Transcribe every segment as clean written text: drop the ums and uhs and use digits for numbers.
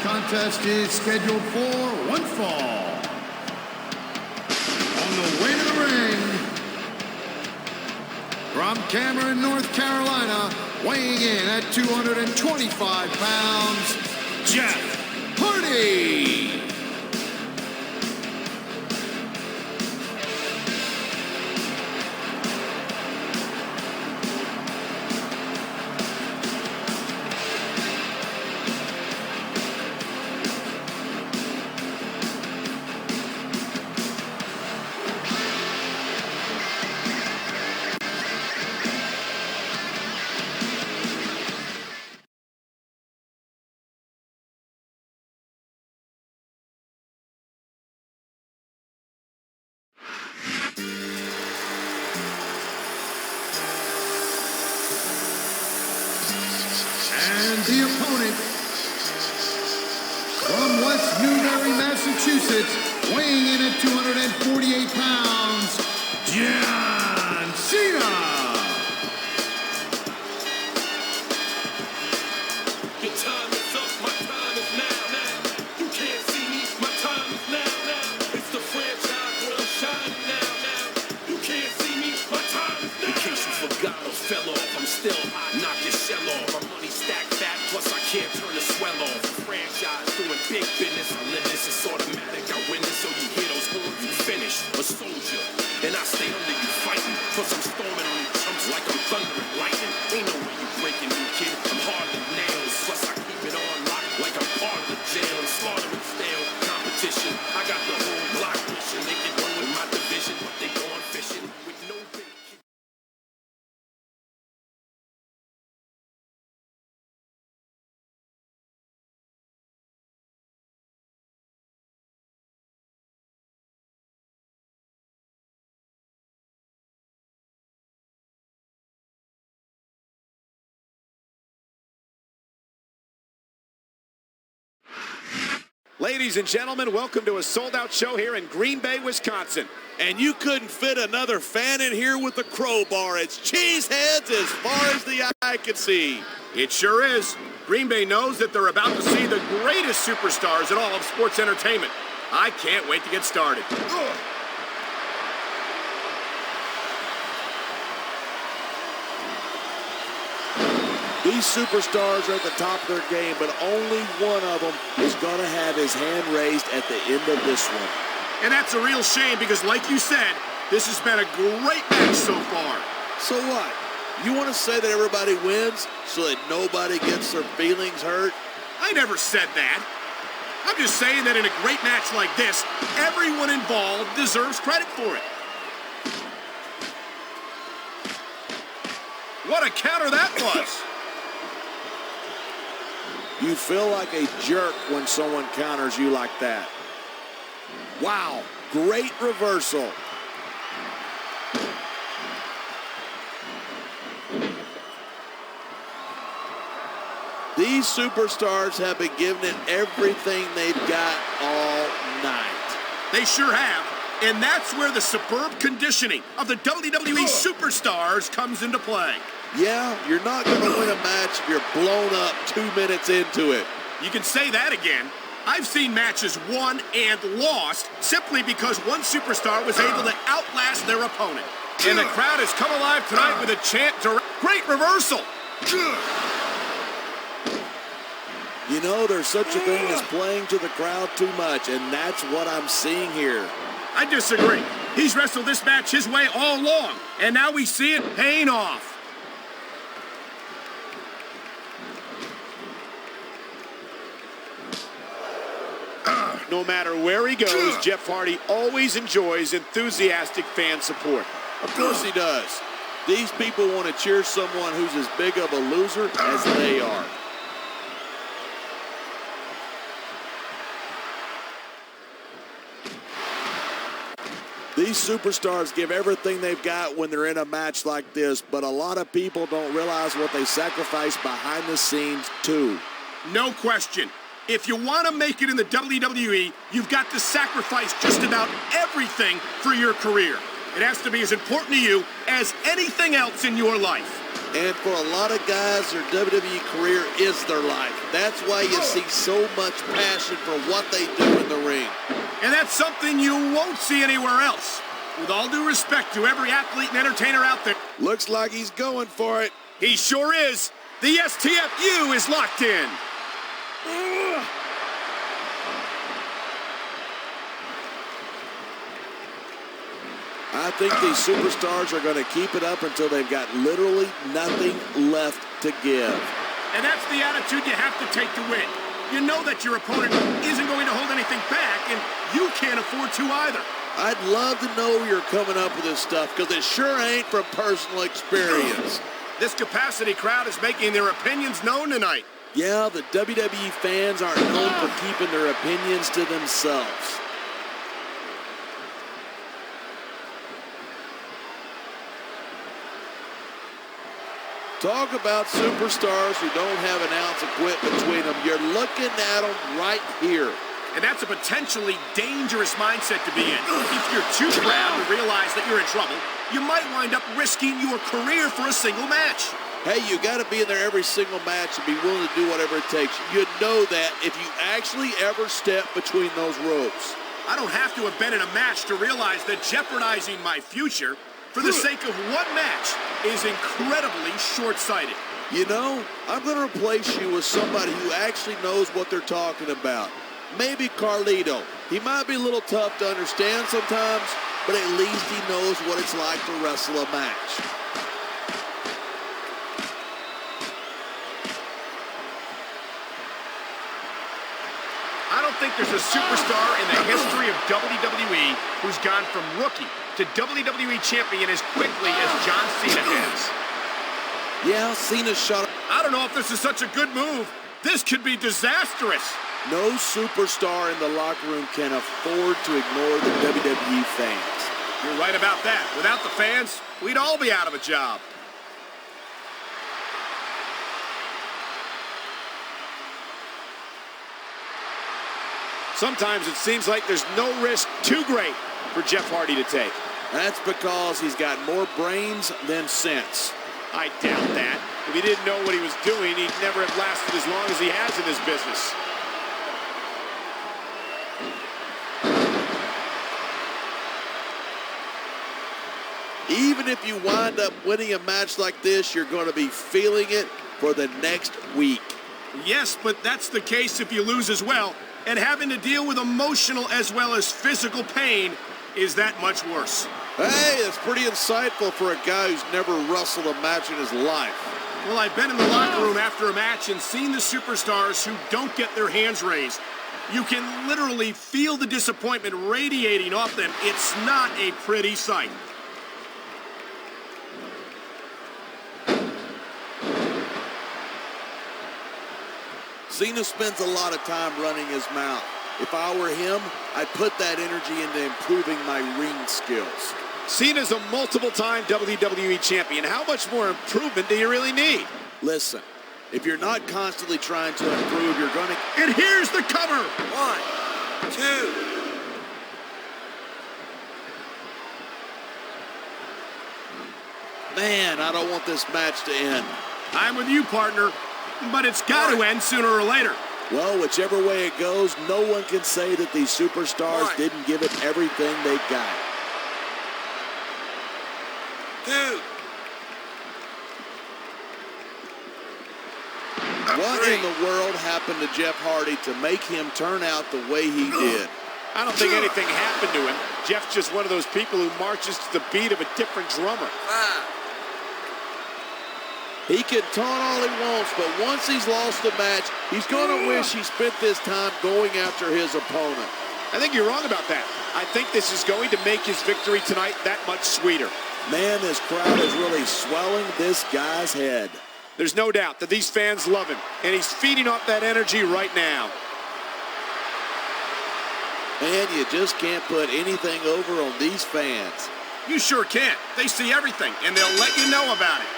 contest is scheduled for one fall. On the way to the ring, from Cameron, North Carolina, weighing in at 225 pounds, Jeff Hardy. And the opponent, from West Newbury, Massachusetts, weighing in at 248 pounds, John Cena. Your time is up, my time is now. You can't see me, my time is now. It's the franchise where I'm shining now. You can't see me, my time is now. In case you forgot or fell off, I'm still hot, knock your shell off. My money stacked fat, plus I can't turn the swell off. Franchise doing big business, I live this, it's automatic. I win this, so you hear those horns, you finish. A soldier, and I stay under you fighting. Plus I'm storming on you chumps like I'm thunder and lightning. Ain't no way you breaking me, kid. I'm hard as nails, plus I keep it on lock like I'm part of the jail. I'm slaughtering stale competition. I got the whole block mission. They can run with my division, but they go on fishing with no bait. Ladies and gentlemen, welcome to a sold-out show here in Green Bay, Wisconsin. And you couldn't fit another fan in here with a crowbar. It's cheeseheads as far as the eye can see. It sure is. Green Bay knows that they're about to see the greatest superstars in all of sports entertainment. I can't wait to get started. Ugh. These superstars are at the top of their game, but only one of them is going to have his hand raised at the end of this one. And that's a real shame because, like you said, this has been a great match so far. So what? You want to say that everybody wins so that nobody gets their feelings hurt? I never said that. I'm just saying that in a great match like this, everyone involved deserves credit for it. What a counter that was. You feel like a jerk when someone counters you like that. Wow, great reversal. These superstars have been giving it everything they've got all night. They sure have. And that's where the superb conditioning of the WWE superstars comes into play. Yeah, you're not going to win a match if you're blown up 2 minutes into it. You can say that again. I've seen matches won and lost simply because one superstar was able to outlast their opponent. And the crowd has come alive tonight with a chant. Great reversal. You know, there's such a thing as playing to the crowd too much, and that's what I'm seeing here. I disagree. He's wrestled this match his way all along, and now we see it paying off. No matter where he goes, Jeff Hardy always enjoys enthusiastic fan support. Of course he does. These people want to cheer someone who's as big of a loser as they are. These superstars give everything they've got when they're in a match like this, but a lot of people don't realize what they sacrifice behind the scenes, too. No question. If you want to make it in the WWE, you've got to sacrifice just about everything for your career. It has to be as important to you as anything else in your life. And for a lot of guys, their WWE career is their life. That's why you see so much passion for what they do in the ring. And that's something you won't see anywhere else. With all due respect to every athlete and entertainer out there. Looks like he's going for it. He sure is. The STFU is locked in. I think these superstars are going to keep it up until they've got literally nothing left to give. And that's the attitude you have to take to win. You know that your opponent isn't going to hold anything back, and you can't afford to either. I'd love to know where you're coming up with this stuff, because it sure ain't from personal experience. This capacity crowd is making their opinions known tonight. Yeah, the WWE fans aren't known for keeping their opinions to themselves. Talk about superstars who don't have an ounce of quit between them. You're looking at them right here. And that's a potentially dangerous mindset to be in. If you're too proud to realize that you're in trouble, you might wind up risking your career for a single match. Hey, you got to be in there every single match and be willing to do whatever it takes. You know that if you actually ever step between those ropes. I don't have to have been in a match to realize that jeopardizing my future for the sake of one match is incredibly short-sighted. You know, I'm going to replace you with somebody who actually knows what they're talking about. Maybe Carlito. He might be a little tough to understand sometimes, but at least he knows what it's like to wrestle a match. I don't think there's a superstar in the history of WWE who's gone from rookie to WWE champion as quickly as John Cena has. Yeah, Cena shot. I don't know if this is such a good move. This could be disastrous. No superstar in the locker room can afford to ignore the WWE fans. You're right about that. Without the fans, we'd all be out of a job. Sometimes it seems like there's no risk too great for Jeff Hardy to take. That's because he's got more brains than sense. I doubt that. If he didn't know what he was doing, he'd never have lasted as long as he has in this business. Even if you wind up winning a match like this, you're going to be feeling it for the next week. Yes, but that's the case if you lose as well. And having to deal with emotional as well as physical pain is that much worse. Hey, that's pretty insightful for a guy who's never wrestled a match in his life. Well, I've been in the locker room after a match and seen the superstars who don't get their hands raised. You can literally feel the disappointment radiating off them. It's not a pretty sight. Cena spends a lot of time running his mouth. If I were him, I'd put that energy into improving my ring skills. Cena's a multiple-time WWE champion. How much more improvement do you really need? Listen, if you're not constantly trying to improve, you're going to... And here's the cover. 1, 2. Man, I don't want this match to end. I'm with you, partner. But it's got to end sooner or later. Well, whichever way it goes, no one can say that these superstars didn't give it everything they got. 2. What in the world happened to Jeff Hardy to make him turn out the way he did? I don't think anything happened to him. Jeff's just one of those people who marches to the beat of a different drummer. 5. He can taunt all he wants, but once he's lost the match, he's going to wish he spent this time going after his opponent. I think you're wrong about that. I think this is going to make his victory tonight that much sweeter. Man, this crowd is really swelling this guy's head. There's no doubt that these fans love him, and he's feeding off that energy right now. Man, you just can't put anything over on these fans. You sure can't. They see everything, and they'll let you know about it.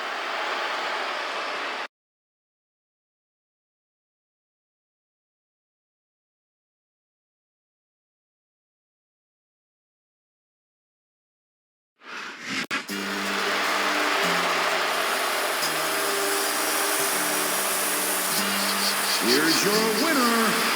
Here's your winner,